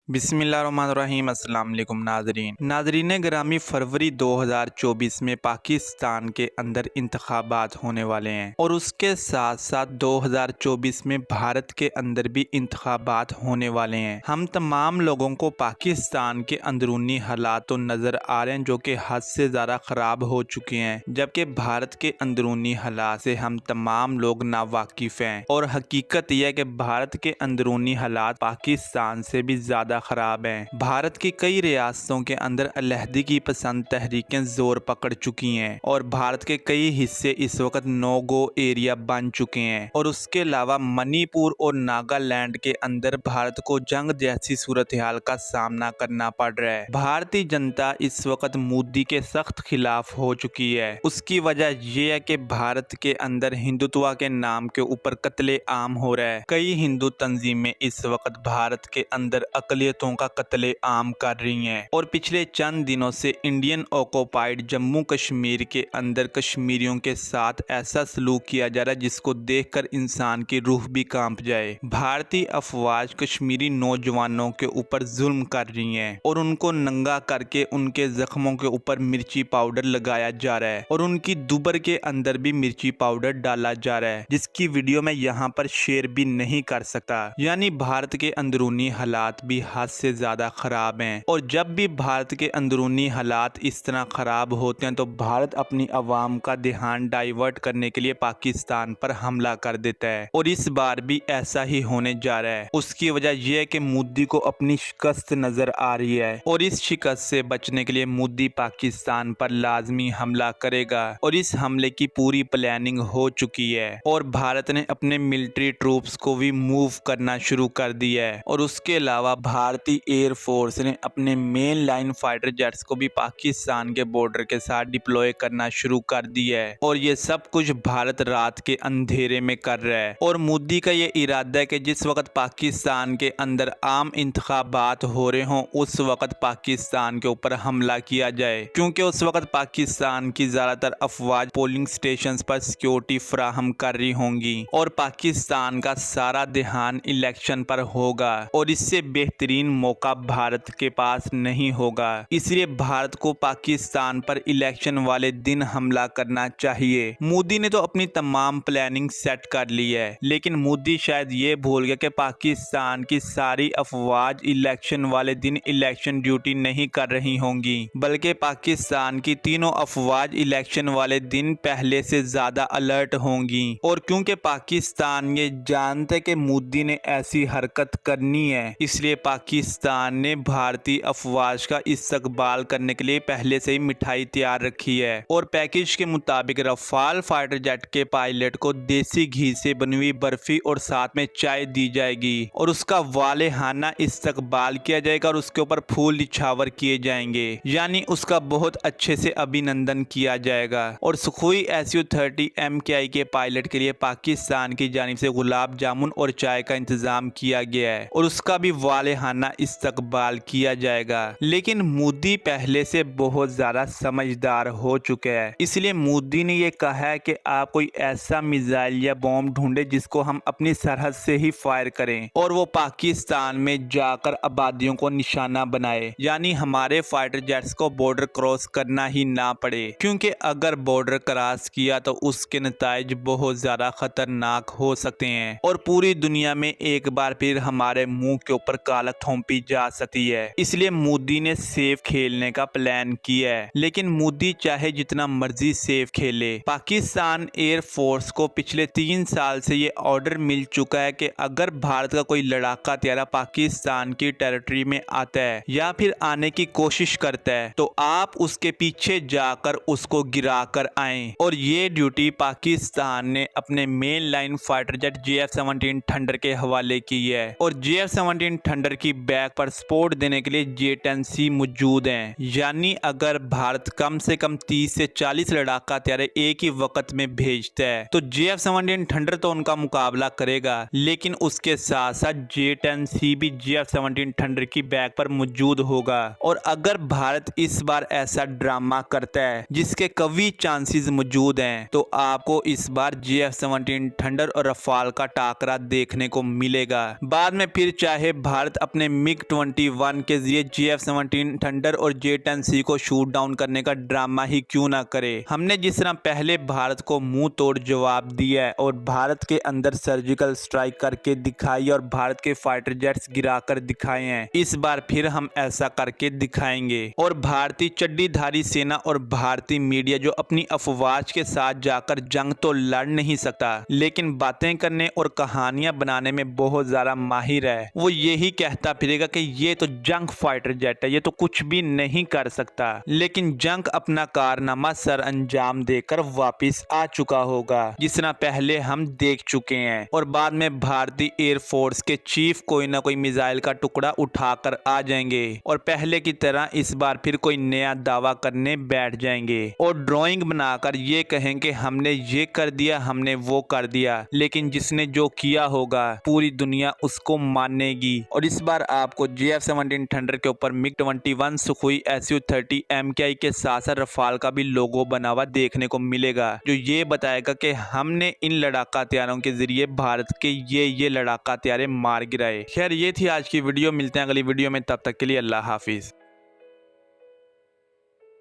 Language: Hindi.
बिस्मिल्लाहिर्रहमानिर्रहीम। अस्सलाम वालेकुम नाजरीन गिरामी, फरवरी 2024 में पाकिस्तान के अंदर इंतखाबात होने वाले हैं और उसके साथ साथ 2024 में भारत के अंदर भी इंतखाबात होने वाले हैं। हम तमाम लोगों को पाकिस्तान के अंदरूनी हालात तो नज़र आ रहे हैं जो कि हद से ज़्यादा ख़राब हो चुके हैं, जबकि भारत के अंदरूनी हालात से हम तमाम लोग नावाकिफ़ हैं। और हकीकत यह है कि भारत के अंदरूनी हालात पाकिस्तान से भी ज़्यादा ख़राब हैं। भारत की कई रियासतों के अंदर अलहदगी पसंद तहरीकें जोर पकड़ चुकी हैं और भारत के कई हिस्से इस वक्त नो गो एरिया बन चुके हैं। और उसके अलावा मणिपुर और नागालैंड के अंदर भारत को जंग जैसी सूरत हाल का सामना करना पड़ रहा है। भारतीय जनता इस वक्त मोदी के सख्त खिलाफ हो चुकी है। उसकी वजह यह है कि भारत के अंदर हिंदुत्व के नाम के ऊपर कत्ले आम हो रहा है। कई हिंदू तंजीमें इस वक्त भारत के अंदर अकलियतों का कत्ले आम कर रही हैं और पिछले चंद दिनों से इंडियन ऑक्युपाइड जम्मू कश्मीर के अंदर कश्मीरियों के साथ ऐसा सलूक किया जा रहा है जिसको देखकर इंसान की रूह भी कांप जाए। भारतीय अफवाज कश्मीरी नौजवानों के ऊपर जुल्म कर रही हैं और उनको नंगा करके उनके जख्मों के ऊपर मिर्ची पाउडर लगाया जा रहा है और उनकी दुबर के अंदर भी मिर्ची पाउडर डाला जा रहा है, जिसकी वीडियो मैं यहाँ पर शेयर भी नहीं कर सकता। यानी भारत के अंदरूनी हालात भी हद से ज़्यादा ख़राब हैं और जब भी भारत के अंदरूनी हालात इस तरह ख़राब होते हैं तो भारत अपनी आवाम का ध्यान डाइवर्ट करने के लिए पाकिस्तान पर हमला कर देता है और इस बार भी ऐसा ही होने जा रहा है। उसकी वजह यह है कि मोदी को अपनी शिकस्त नज़र आ रही है और इस शिकस्त से बचने के लिए मोदी पाकिस्तान पर लाजमी हमला करेगा और इस हमले की पूरी प्लानिंग हो चुकी है और भारत ने अपने मिलिट्री ट्रूप्स को भी मूव करना शुरू कर दिया है। और उसके अलावा भारतीय एयरफोर्स ने अपने मेन लाइन फाइटर जेट्स को भी पाकिस्तान के बॉर्डर के साथ डिप्लॉय करना शुरू कर दिया है और ये सब कुछ भारत रात के अंधेरे में कर रहा है। और मोदी का ये इरादा है कि जिस वक्त पाकिस्तान के अंदर आम इंतखाबात हो रहे हों उस वक्त पाकिस्तान के ऊपर हमला किया जाए, क्योंकि उस वक्त पाकिस्तान की ज़्यादातर अफवाज पोलिंग स्टेशन पर सिक्योरिटी फराहम कर रही होंगी और पाकिस्तान का सारा ध्यान इलेक्शन पर होगा और इससे बेहतरीन मौका भारत के पास नहीं होगा। इसलिए भारत को पाकिस्तान पर इलेक्शन वाले दिन हमला करना चाहिए। मोदी ने तो अपनी तमाम प्लानिंग सेट कर ली है, लेकिन मोदी शायद ये भूल गया कि पाकिस्तान की सारी अफवाज इलेक्शन वाले दिन इलेक्शन ड्यूटी नहीं कर रही होंगी, बल्कि पाकिस्तान की तीनों अफवाज इलेक्शन वाले दिन पहले से ज्यादा अलर्ट होंगी। और क्योंकि पाकिस्तान ये जानते कि मोदी ने ऐसी हरकत करनी है, इसलिए पाकिस्तान ने भारतीय अफवाज का इस्तकबाल करने के लिए पहले से ही मिठाई तैयार रखी है और पैकेज के मुताबिक रफाल फाइटर जेट के पायलट को देसी घी से बनी हुई बर्फी और साथ में चाय दी जाएगी और उसका वालेहाना इस्तकबाल किया जाएगा और उसके ऊपर फूल निछावर किए जाएंगे, यानी उसका बहुत अच्छे से अभिनंदन किया जाएगा। और सुखोई SU-30 MKI के पायलट के लिए पाकिस्तान की जानिब से गुलाब जामुन और चाय का इंतजाम किया गया है और उसका भी वालेहाना इस्तकबाल किया जाएगा। लेकिन मोदी पहले से बहुत ज्यादा समझदार हो चुके हैं, इसलिए मोदी ने यह कहा है कि आप कोई ऐसा मिसाइल या बॉम्ब ढूंढे जिसको हम अपनी सरहद से ही फायर करें और वो पाकिस्तान में जाकर आबादियों को निशाना बनाए, यानी हमारे फाइटर जेट्स को बॉर्डर क्रॉस करना ही ना पड़े, क्योंकि अगर बॉर्डर क्रॉस किया तो उसके नताइज बहुत ज्यादा खतरनाक हो सकते हैं और पूरी दुनिया में एक बार फिर हमारे मुंह के ऊपर काला थोपी जा सकती है। इसलिए मोदी ने सेफ खेलने का प्लान किया है, लेकिन मोदी चाहे जितना मर्जी सेफ खेले, पाकिस्तान एयरफोर्स को पिछले 3 साल से ये ऑर्डर मिल चुका है कि अगर भारत का कोई लड़ाका त्यारा पाकिस्तान की टेरिटरी में आता है या फिर आने की कोशिश करता है तो आप उसके पीछे जाकर उसको गिरा कर आए। और ये ड्यूटी पाकिस्तान ने अपने main line fighter jet JF-17 thunder के हवाले की है और JF-17 थंडर की बैक पर सपोर्ट देने के लिए J-10C मौजूद हैं। यानी अगर भारत कम से कम 30 से 40 लड़ाका त्यारे एक ही वक्त में भेजता है तो JF-17 थंडर तो उनका मुकाबला करेगा, लेकिन उसके साथ साथ J-10C भी JF-17 थंडर की बैक पर मौजूद होगा। और अगर भारत इस बार ऐसा ड्रामा करता है जिसके कभी चांसेस मौजूद हैं तो आपको इस बार JF-17 थंडर और रफाल का टाकरा देखने को मिलेगा। बाद में फिर चाहे भारत अपनी अपने MiG-21 के जरिए JF-17 थंडर और J-10C को शूट डाउन करने का ड्रामा ही क्यों ना करे। हमने जिस तरह पहले भारत को मुंह तोड़ जवाब दिया है और भारत के अंदर सर्जिकल स्ट्राइक करके दिखाई और भारत के फाइटर जेट्स गिराकर दिखाए हैं, इस बार फिर हम ऐसा करके दिखाएंगे। और भारतीय चड्डीधारी सेना और भारतीय मीडिया जो अपनी अफवाज के साथ जाकर जंग तो लड़ नहीं सकता, लेकिन बातें करने और कहानियां बनाने में बहुत ज्यादा माहिर है, वो यही कहता फिरेगा कि ये तो जंग फाइटर जेट है, ये तो कुछ भी नहीं कर सकता। लेकिन जंग अपना कारनामा सर अंजाम देकर वापिस आ चुका होगा, जिस तरह पहले हम देख चुके हैं। और बाद में भारतीय एयरफोर्स के चीफ कोई ना कोई मिसाइल का टुकड़ा उठाकर आ जाएंगे और पहले की तरह इस बार फिर कोई नया दावा करने बैठ जाएंगे और ड्राइंग बनाकर ये कहेंगे हमने ये कर दिया, हमने वो कर दिया। लेकिन जिसने जो किया होगा पूरी दुनिया उसको मानेगी। और इस बार आपको JF-17 थंडर के ऊपर MiG-21 सुखोई Su-30 MKI के साथ साथ रफाल का भी लोगो बना हुआ देखने को मिलेगा, जो ये बताएगा कि हमने इन लड़ाका हथियारों के जरिए भारत के ये लड़ाका हथियारे मार गिराए। खैर ये थी आज की वीडियो, मिलते हैं अगली वीडियो में, तब तक के लिए अल्लाह हाफिज।